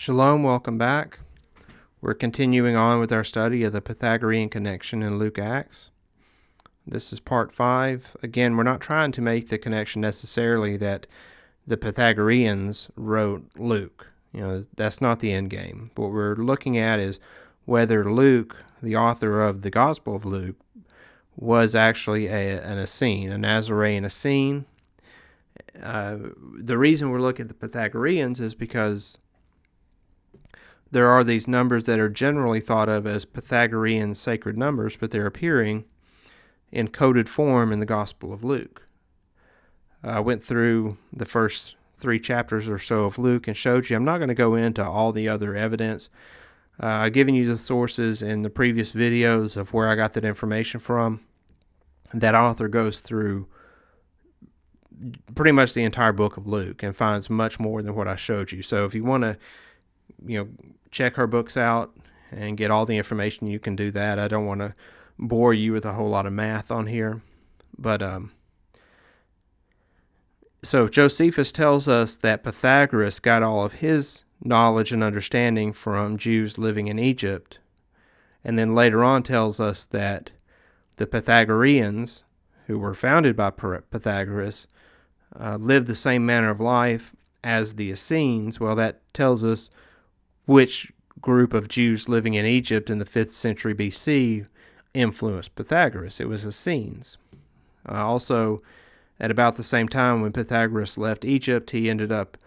Shalom, welcome back. We're continuing on with our study of the Pythagorean connection in Luke Acts. This is part 5. Again, we're not trying to make the connection necessarily that the Pythagoreans wrote Luke. That's not the end game. What we're looking at is whether Luke, the author of the Gospel of Luke, was actually an Essene, a Nazarene Essene. The reason we're looking at the Pythagoreans is because there are these numbers that are generally thought of as Pythagorean sacred numbers, but they're appearing in coded form in the Gospel of Luke. I went through the first 3 chapters or so of Luke and showed you. I'm not going to go into all the other evidence. I've given you the sources in the previous videos of where I got that information from. That author goes through pretty much the entire book of Luke and finds much more than what I showed you. So if you want to check her books out and get all the information, you can do that. I don't want to bore you with a whole lot of math on here. But so Josephus tells us that Pythagoras got all of his knowledge and understanding from Jews living in Egypt. And then later on tells us that the Pythagoreans, who were founded by Pythagoras, lived the same manner of life as the Essenes. Well, that tells us which group of Jews living in Egypt in the 5th century BC influenced Pythagoras. It was Essenes. Also, at about the same time when Pythagoras left Egypt, he ended up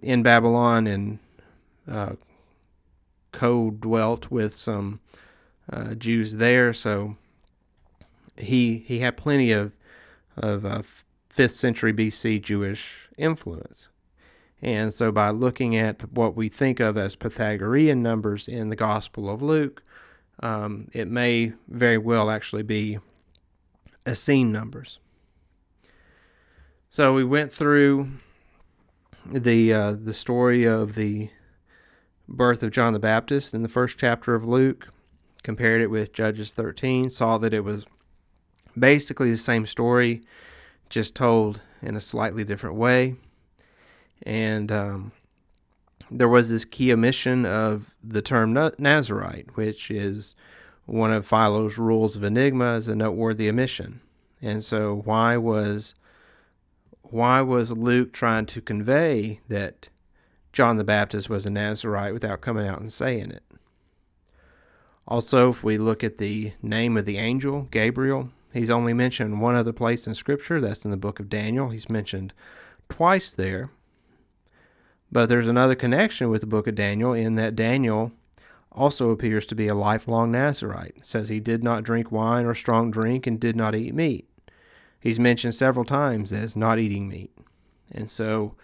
in Babylon and co-dwelt with some Jews there. So he had plenty of 5th century BC Jewish influence. And so by looking at what we think of as Pythagorean numbers in the Gospel of Luke, it may very well actually be Essene numbers. So we went through the story of the birth of John the Baptist in the first chapter of Luke, compared it with Judges 13, saw that it was basically the same story, just told in a slightly different way. And there was this key omission of the term Nazarite, which is one of Philo's rules of enigma, as a noteworthy omission. And so why was Luke trying to convey that John the Baptist was a Nazarite without coming out and saying it? Also, if we look at the name of the angel, Gabriel, he's only mentioned one other place in Scripture. That's in the book of Daniel. He's mentioned twice there. But there's another connection with the book of Daniel in that Daniel also appears to be a lifelong Nazarite. It says he did not drink wine or strong drink and did not eat meat. He's mentioned several times as not eating meat. And so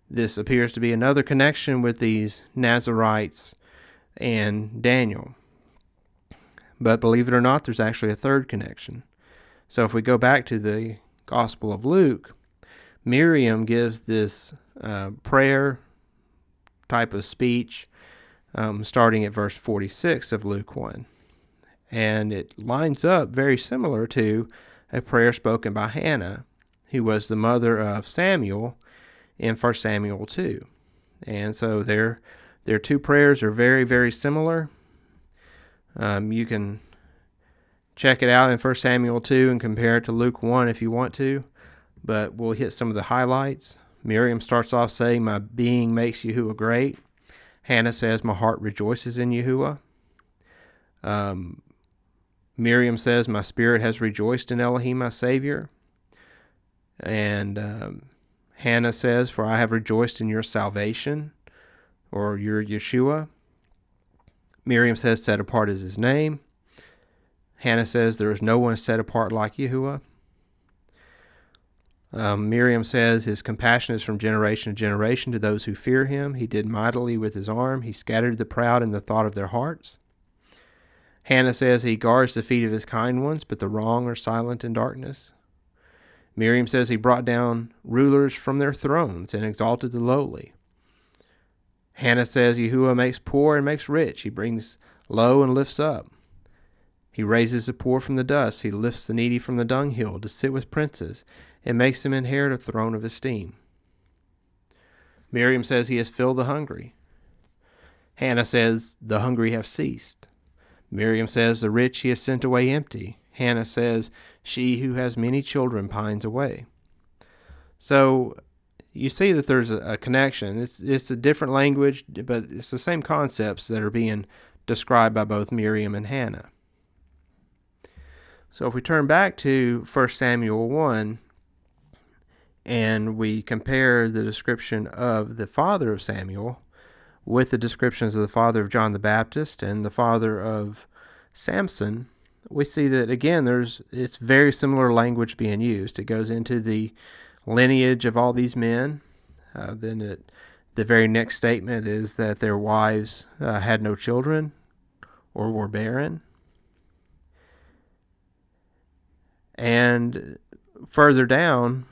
this appears to be another connection with these Nazarites and Daniel. But believe it or not, there's actually a third connection. So if we go back to the Gospel of Luke, Miriam gives this prayer type of speech starting at verse 46 of Luke 1. And it lines up very similar to a prayer spoken by Hannah, who was the mother of Samuel in 1 Samuel 2. And so their 2 prayers are very, very similar. You can check it out in 1 Samuel 2 and compare it to Luke 1 if you want to, but we'll hit some of the highlights. Miriam starts off saying, "My being makes Yahuwah great." Hannah says, "My heart rejoices in Yahuwah." Miriam says, "My spirit has rejoiced in Elohim, my Savior." And Hannah says, "For I have rejoiced in your salvation," or your Yeshua. Miriam says, "Set apart is his name." Hannah says, "There is no one set apart like Yahuwah." Miriam says, "His compassion is from generation to generation to those who fear him. He did mightily with his arm. He scattered the proud in the thought of their hearts." Hannah says, "He guards the feet of his kind ones, but the wrong are silent in darkness." Miriam says, "He brought down rulers from their thrones and exalted the lowly." Hannah says, "Yahuwah makes poor and makes rich. He brings low and lifts up. He raises the poor from the dust. He lifts the needy from the dunghill to sit with princes and makes them inherit a throne of esteem." Miriam says, "He has filled the hungry." Hannah says, the hungry have ceased. Miriam says, the rich he has sent away empty. Hannah says, she who has many children pines away. So you see that there's a connection. It's a different language, but it's the same concepts that are being described by both Miriam and Hannah. So if we turn back to 1 Samuel 1, and we compare the description of the father of Samuel with the descriptions of the father of John the Baptist and the father of Samson, we see that, again, it's very similar language being used. It goes into the lineage of all these men. Then the very next statement is that their wives had no children or were barren. And further down,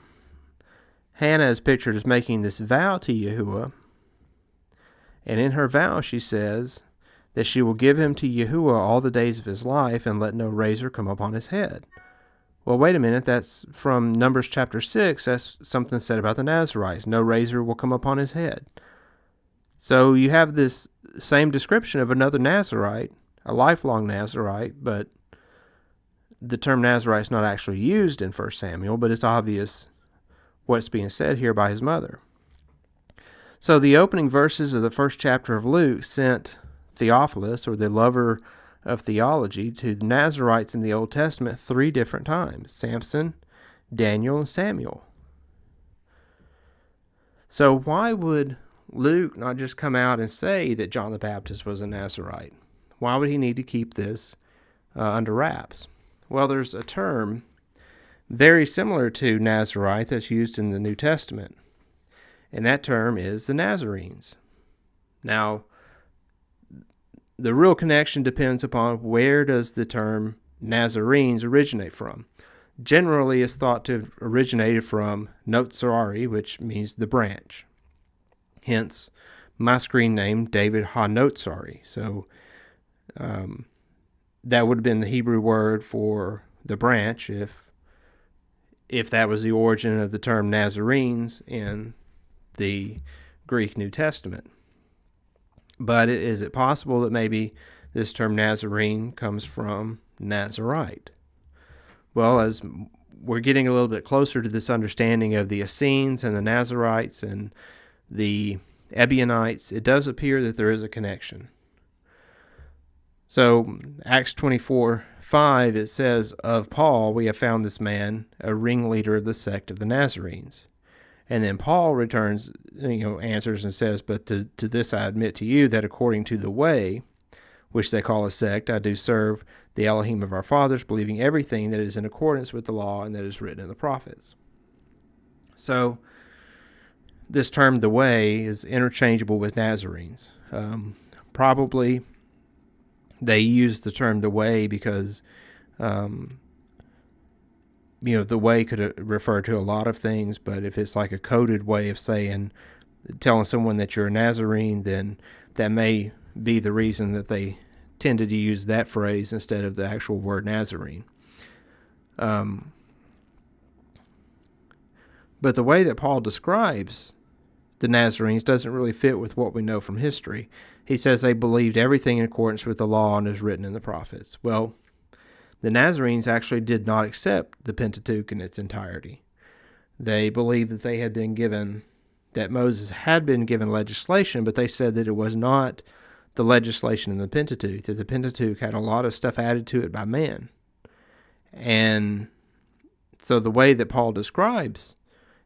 Hannah is pictured as making this vow to Yeshua. And in her vow, she says that she will give him to Yeshua all the days of his life and let no razor come upon his head. Well, wait a minute. That's from Numbers chapter 6. That's something said about the Nazarites. No razor will come upon his head. So you have this same description of another Nazarite, a lifelong Nazarite, but the term Nazarite is not actually used in 1 Samuel, but it's obvious what's being said here by his mother. So the opening verses of the first chapter of Luke sent Theophilus, or the lover of theology, to the Nazarites in the Old Testament 3 different times: Samson, Daniel, and Samuel. So why would Luke not just come out and say that John the Baptist was a Nazarite? Why would he need to keep this under wraps? Well, there's a term very similar to Nazarite that's used in the New Testament, and that term is the Nazarenes. Now, the real connection depends upon where does the term Nazarenes originate from. Generally, it's thought to have originated from Nazari, which means the branch. Hence, my screen name, David Ha-Notzari. So, that would have been the Hebrew word for the branch if that was the origin of the term Nazarenes in the Greek New Testament. But is it possible that maybe this term Nazarene comes from Nazarite? Well, as we're getting a little bit closer to this understanding of the Essenes and the Nazarites and the Ebionites, it does appear that there is a connection. So, Acts 24:5, it says, of Paul we have found this man, a ringleader of the sect of the Nazarenes. And then Paul returns, answers and says, but to this I admit to you that according to the way, which they call a sect, I do serve the Elohim of our fathers, believing everything that is in accordance with the law and that is written in the prophets. So, this term, the way, is interchangeable with Nazarenes. Probably they use the term the way because, the way could refer to a lot of things, but if it's like a coded way of telling someone that you're a Nazarene, then that may be the reason that they tended to use that phrase instead of the actual word Nazarene. But the way that Paul describes the Nazarenes doesn't really fit with what we know from history. He says they believed everything in accordance with the law and is written in the prophets. Well, the Nazarenes actually did not accept the Pentateuch in its entirety. They believed that Moses had been given legislation, but they said that it was not the legislation in the Pentateuch, that the Pentateuch had a lot of stuff added to it by man. And so the way that Paul describes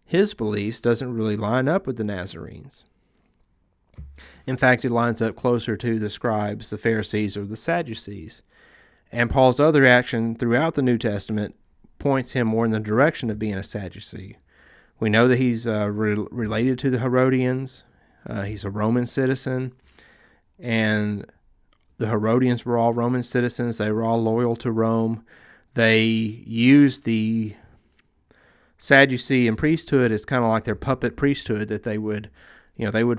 his beliefs doesn't really line up with the Nazarenes. In fact, it lines up closer to the scribes, the Pharisees, or the Sadducees. And Paul's other action throughout the New Testament points him more in the direction of being a Sadducee. We know that he's related to the Herodians. He's a Roman citizen. And the Herodians were all Roman citizens. They were all loyal to Rome. They used the Sadducean priesthood as kind of like their puppet priesthood, that they would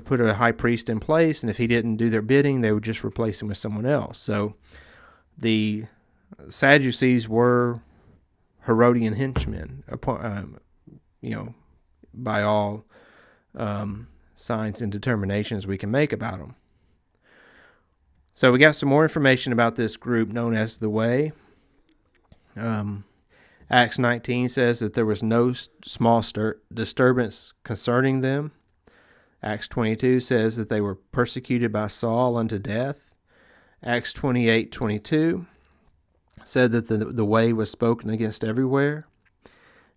put a high priest in place, and if he didn't do their bidding, they would just replace him with someone else. So the Sadducees were Herodian henchmen, by all signs and determinations we can make about them. So we got some more information about this group known as the Way. Acts 19 says that there was no small disturbance concerning them. Acts 22 says that they were persecuted by Saul unto death. Acts 28:22 said that the way was spoken against everywhere.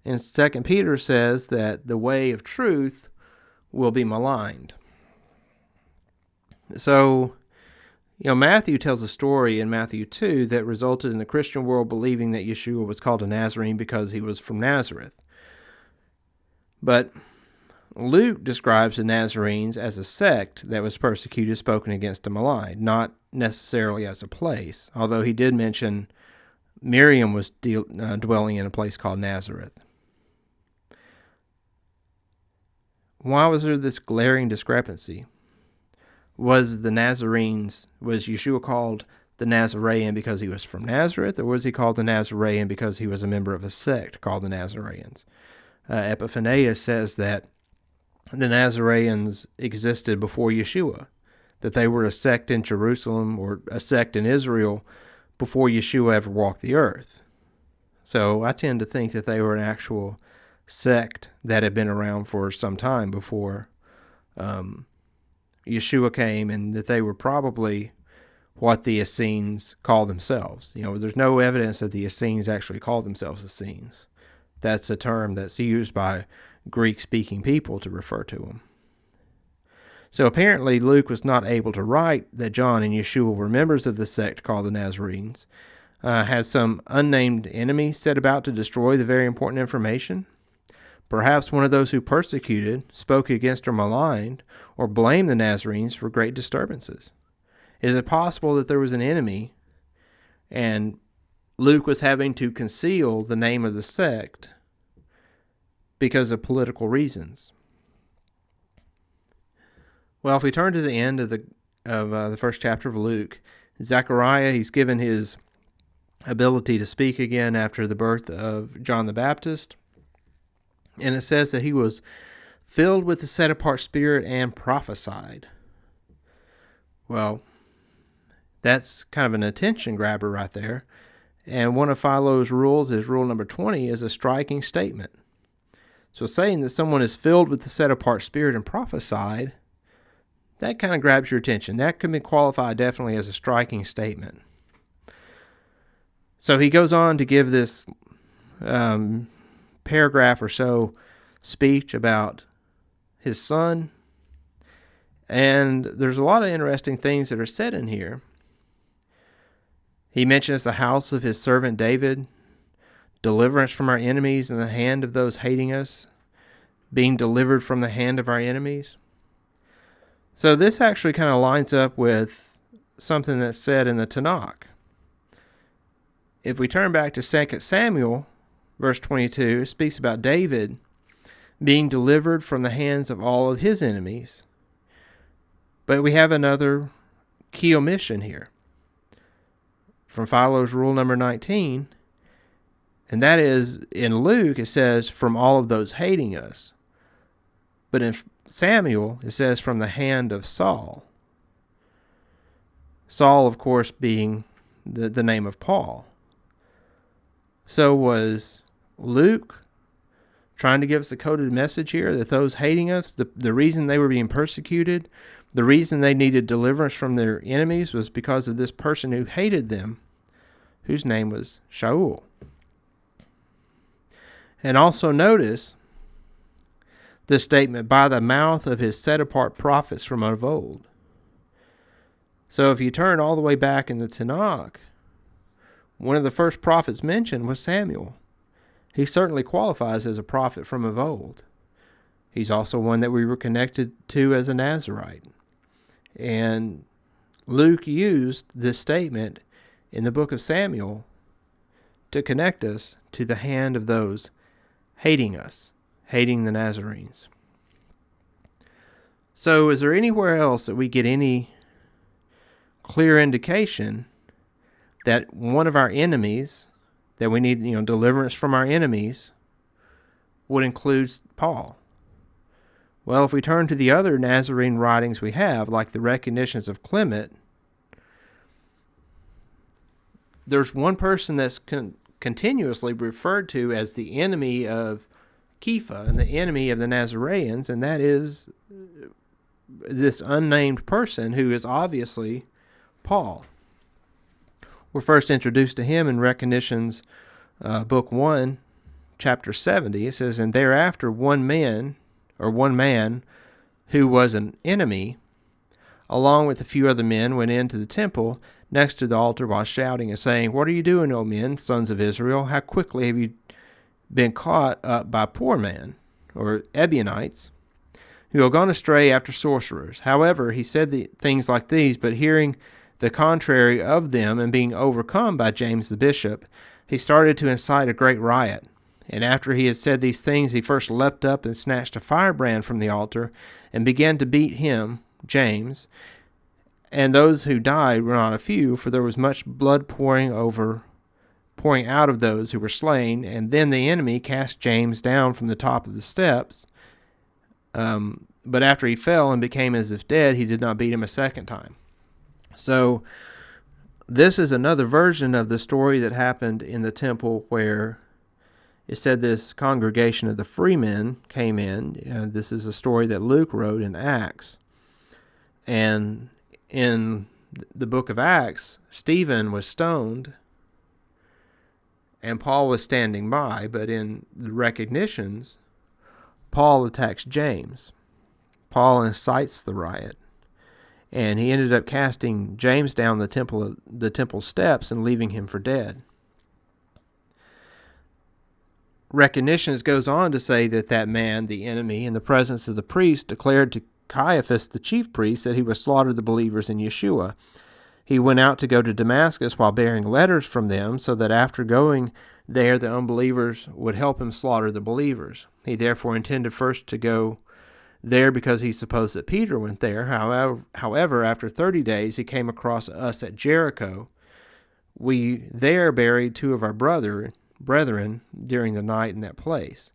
And 2 Peter says that the way of truth will be maligned. So, Matthew tells a story in Matthew 2 that resulted in the Christian world believing that Yeshua was called a Nazarene because he was from Nazareth. But Luke describes the Nazarenes as a sect that was persecuted, spoken against, and maligned, not necessarily as a place, although he did mention Miriam was dwelling in a place called Nazareth. Why was there this glaring discrepancy? Was Yeshua called the Nazarene because he was from Nazareth, or was he called the Nazarene because he was a member of a sect called the Nazarenes? Epiphanius says that the Nazarenes existed before Yeshua, that they were a sect in Jerusalem or a sect in Israel before Yeshua ever walked the earth. So I tend to think that they were an actual sect that had been around for some time before Yeshua came, and that they were probably what the Essenes call themselves. There's no evidence that the Essenes actually call themselves Essenes. That's a term that's used by Greek-speaking people to refer to them. So apparently Luke was not able to write that John and Yeshua were members of the sect called the Nazarenes. Has some unnamed enemy set about to destroy the very important information? Perhaps one of those who persecuted, spoke against, or maligned, or blamed the Nazarenes for great disturbances. Is it possible that there was an enemy and Luke was having to conceal the name of the sect because of political reasons? Well, if we turn to the end of the first chapter of Luke, Zechariah, he's given his ability to speak again after the birth of John the Baptist. And it says that he was filled with the set-apart spirit and prophesied. Well, that's kind of an attention grabber right there. And one of Philo's rules is rule number 20 is a striking statement. So saying that someone is filled with the set-apart spirit and prophesied, that kind of grabs your attention. That could be qualified definitely as a striking statement. So he goes on to give this paragraph or so speech about his son, and there's a lot of interesting things that are said in here. He mentions the house of his servant David, deliverance from our enemies and the hand of those hating us, being delivered from the hand of our enemies. So this actually kind of lines up with something that's said in the Tanakh. If we turn back to 2 Samuel, verse 22, it speaks about David being delivered from the hands of all of his enemies. But we have another key omission here from Philo's rule number 19, and that is in Luke it says from all of those hating us. But in Samuel it says from the hand of Saul. Saul, of course, being the name of Paul. So was Luke trying to give us a coded message here that those hating us, the reason they were being persecuted, the reason they needed deliverance from their enemies was because of this person who hated them, whose name was Shaul. And also notice this statement, by the mouth of his set-apart prophets from of old. So if you turn all the way back in the Tanakh, one of the first prophets mentioned was Samuel. He certainly qualifies as a prophet from of old. He's also one that we were connected to as a Nazarite. And Luke used this statement in the book of Samuel to connect us to the hand of those hating us, hating the Nazarenes. So is there anywhere else that we get any clear indication that one of our enemies, that we need, deliverance from our enemies, would include Paul? Well, if we turn to the other Nazarene writings we have, like the recognitions of Clement, there's one person that's continuously referred to as the enemy of Kepha and the enemy of the Nazarenes, and that is this unnamed person who is obviously Paul. We're first introduced to him in Recognitions, Book 1, Chapter 70. It says, "And thereafter one man who was an enemy, along with a few other men, went into the temple next to the altar while shouting and saying, 'What are you doing, O men, sons of Israel? How quickly have you been caught up by poor man,' or Ebionites, 'who have gone astray after sorcerers.' However, he said things like these, but hearing the contrary of them, and being overcome by James the bishop, he started to incite a great riot. And after he had said these things, he first leapt up and snatched a firebrand from the altar, and began to beat him, James. And those who died were not a few, for there was much blood pouring out of those who were slain. And then the enemy cast James down from the top of the steps. But after he fell and became as if dead, he did not beat him a second time." So this is another version of the story that happened in the temple, where it said this congregation of the freemen came in. This is a story that Luke wrote in Acts. And in the book of Acts, Stephen was stoned and Paul was standing by. But in the Recognitions, Paul attacks James. Paul incites the riot. And he ended up casting James down the temple steps and leaving him for dead. Recognitions goes on to say that man, the enemy, in the presence of the priest, declared to Caiaphas, the chief priest, that he would slaughter the believers in Yeshua. He went out to go to Damascus while bearing letters from them, so that after going there, the unbelievers would help him slaughter the believers. He therefore intended first to go there because he supposed that Peter went there. However, after 30 days, he came across us at Jericho. We there buried two of our brethren during the night in that place.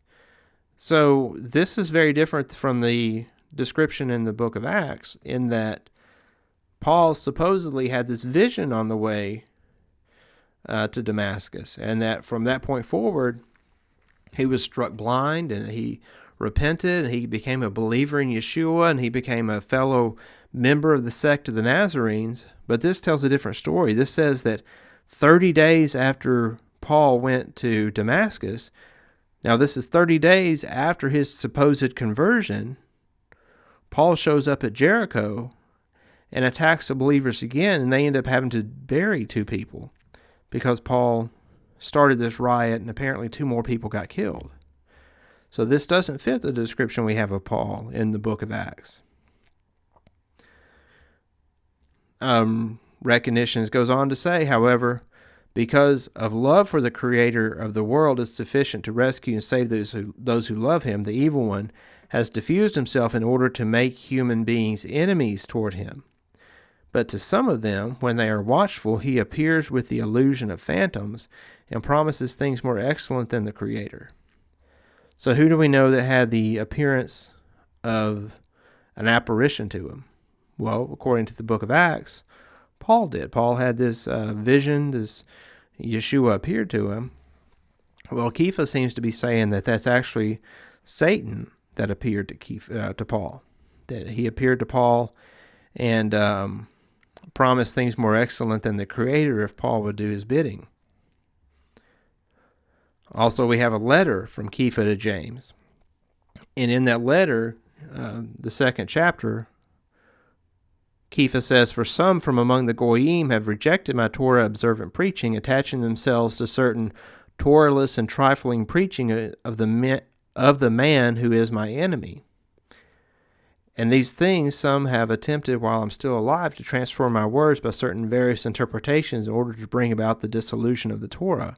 So this is very different from the description in the book of Acts, in that Paul supposedly had this vision on the way to Damascus, and that from that point forward, he was struck blind, and he repented, and he became a believer in Yeshua, and he became a fellow member of the sect of the Nazarenes. But this tells a different story. This says that 30 days after Paul went to Damascus, now this is 30 days after his supposed conversion, Paul shows up at Jericho and attacks the believers again, and they end up having to bury two people because Paul started this riot, and apparently two more people got killed. So this doesn't fit the description we have of Paul in the book of Acts. Recognitions goes on to say, however, because of love for the Creator of the world is sufficient to rescue and save those who love him, the evil one has diffused himself in order to make human beings enemies toward him. But to some of them, when they are watchful, he appears with the illusion of phantoms and promises things more excellent than the Creator. So who do we know that had the appearance of an apparition to him? Well, according to the book of Acts, Paul did. Paul had this vision, this Yeshua appeared to him. Well, Kepha seems to be saying that that's actually Satan that appeared to Paul. That he appeared to Paul and promised things more excellent than the Creator if Paul would do his bidding. Also, we have a letter from Kepha to James. And in that letter, the second chapter, Kepha says, "For some from among the Goyim have rejected my Torah-observant preaching, attaching themselves to certain Torahless and trifling preaching of the man who is my enemy. And these things some have attempted while I'm still alive to transform my words by certain various interpretations in order to bring about the dissolution of the Torah.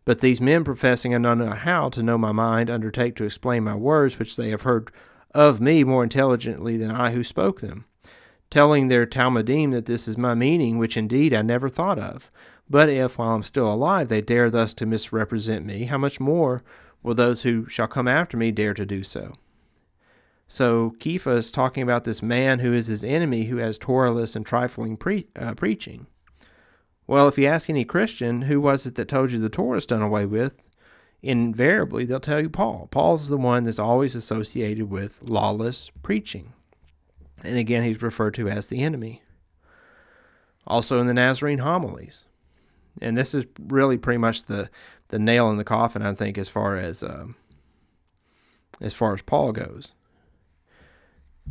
But these men, professing I know not how to know my mind, undertake to explain my words, which they have heard of me more intelligently than I who spoke them, telling their Talmudim that this is my meaning, which indeed I never thought of. But if, while I'm still alive, they dare thus to misrepresent me, how much more will those who shall come after me dare to do so?" So Kepha is talking about this man who is his enemy, who has Torahless and trifling preaching. Well, if you ask any Christian, who was it that told you the Torah is done away with, invariably they'll tell you Paul. Paul's the one that's always associated with lawless preaching. And again, he's referred to as the enemy. Also in the Nazarene homilies. And this is really pretty much the nail in the coffin, I think, as far as Paul goes.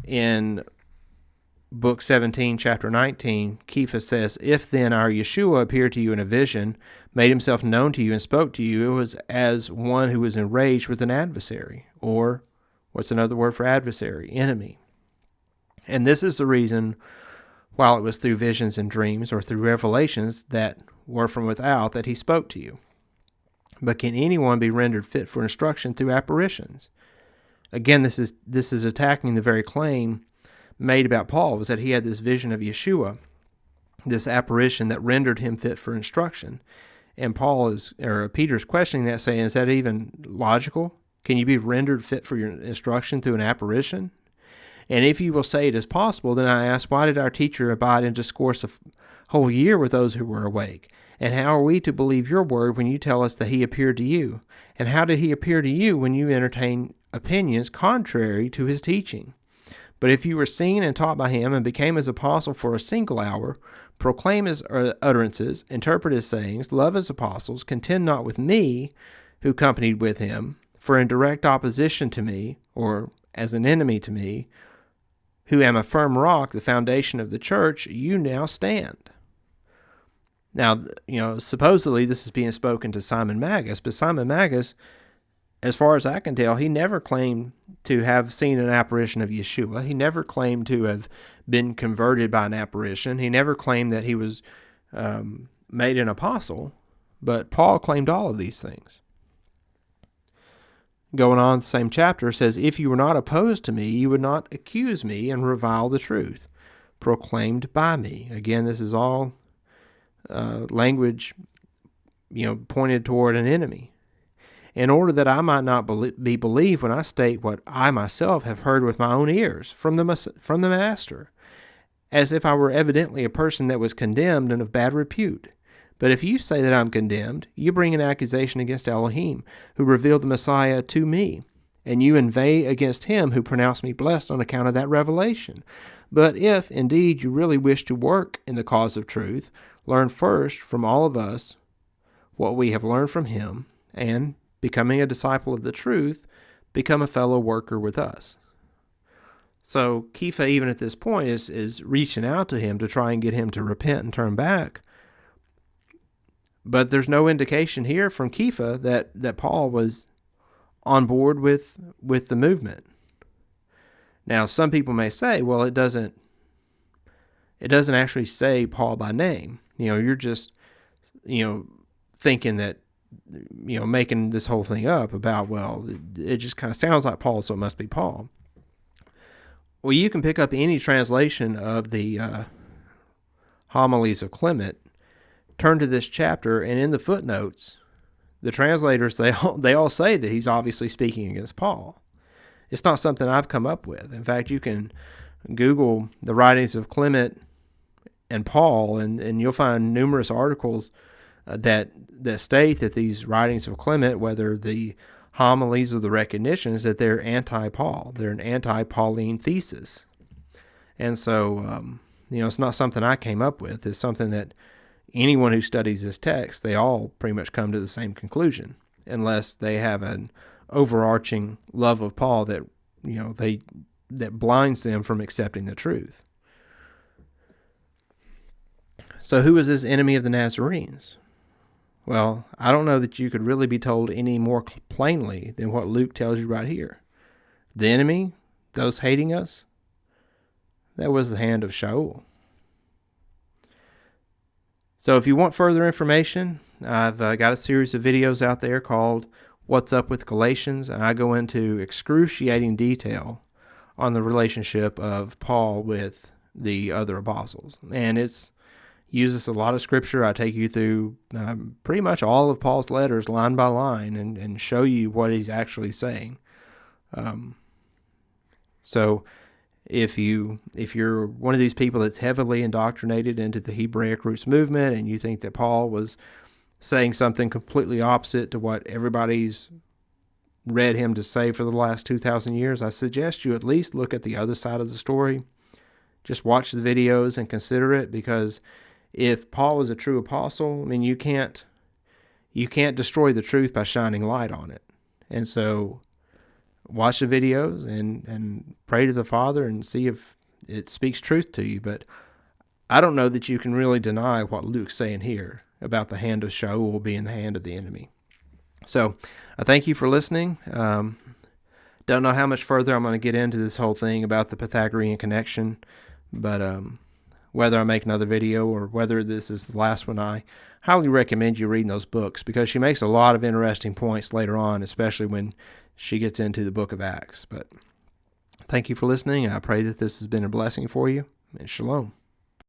In Book 17, chapter 19, Kepha says, "If then our Yeshua appeared to you in a vision, made himself known to you, and spoke to you, it was as one who was enraged with an adversary." Or, what's another word for adversary? Enemy. And this is the reason, while it was through visions and dreams, or through revelations that were from without, that he spoke to you. But can anyone be rendered fit for instruction through apparitions? Again, this is attacking the very claim made about Paul, was that he had this vision of Yeshua, this apparition that rendered him fit for instruction. And Peter's questioning that, saying, is that even logical? Can you be rendered fit for your instruction through an apparition? And if you will say it is possible, then I ask, why did our teacher abide and discourse a whole year with those who were awake? And how are we to believe your word when you tell us that he appeared to you? And how did he appear to you when you entertain opinions contrary to his teaching? But if you were seen and taught by him and became his apostle for a single hour, proclaim his utterances, interpret his sayings, love his apostles, contend not with me, who companied with him, for in direct opposition to me, or as an enemy to me, who am a firm rock, the foundation of the church, you now stand. Now, supposedly this is being spoken to Simon Magus, but Simon Magus, as far as I can tell, he never claimed to have seen an apparition of Yeshua. He never claimed to have been converted by an apparition. He never claimed that he was made an apostle, but Paul claimed all of these things. Going on, the same chapter says, "If you were not opposed to me, you would not accuse me and revile the truth proclaimed by me." Again, this is all language, pointed toward an enemy. "In order that I might not be believed when I state what I myself have heard with my own ears from the Master, as if I were evidently a person that was condemned and of bad repute. But if you say that I'm condemned, you bring an accusation against Elohim, who revealed the Messiah to me, and you inveigh against him who pronounced me blessed on account of that revelation. But if, indeed, you really wish to work in the cause of truth, learn first from all of us what we have learned from him, and, becoming a disciple of the truth, become a fellow worker with us." So Kepha, even at this point, is reaching out to him to try and get him to repent and turn back. But there's no indication here from Kepha that Paul was on board with the movement. Now, some people may say, well, it doesn't actually say Paul by name. You're just, thinking that, making this whole thing up about, well, it just kind of sounds like Paul, so it must be Paul. Well, you can pick up any translation of the homilies of Clement, turn to this chapter, and in the footnotes, the translators, they all say that he's obviously speaking against Paul. It's not something I've come up with. In fact, you can Google the writings of Clement and Paul, and you'll find numerous articles that state that these writings of Clement, whether the homilies or the recognitions, that they're anti-Paul. They're an anti-Pauline thesis. And so, it's not something I came up with. It's something that anyone who studies this text, they all pretty much come to the same conclusion, unless they have an overarching love of Paul that blinds them from accepting the truth. So who is this enemy of the Nazarenes? Well, I don't know that you could really be told any more plainly than what Luke tells you right here. The enemy, those hating us, that was the hand of Shaul. So if you want further information, I've got a series of videos out there called What's Up with Galatians, and I go into excruciating detail on the relationship of Paul with the other apostles. And it uses a lot of scripture. I take you through pretty much all of Paul's letters line by line and show you what he's actually saying. So If you're one of these people that's heavily indoctrinated into the Hebraic roots movement and you think that Paul was saying something completely opposite to what everybody's read him to say for the last 2,000 years, I suggest you at least look at the other side of the story. Just watch the videos and consider it, because if Paul was a true apostle, I mean, you can't destroy the truth by shining light on it. And so watch the videos and pray to the Father and see if it speaks truth to you. But I don't know that you can really deny what Luke's saying here about the hand of Shaul being the hand of the enemy. So I thank you for listening. Don't know how much further I'm going to get into this whole thing about the Pythagorean connection, but whether I make another video or whether this is the last one, I highly recommend you reading those books, because she makes a lot of interesting points later on, especially when she gets into the book of Acts. But thank you for listening. I pray that this has been a blessing for you, and shalom.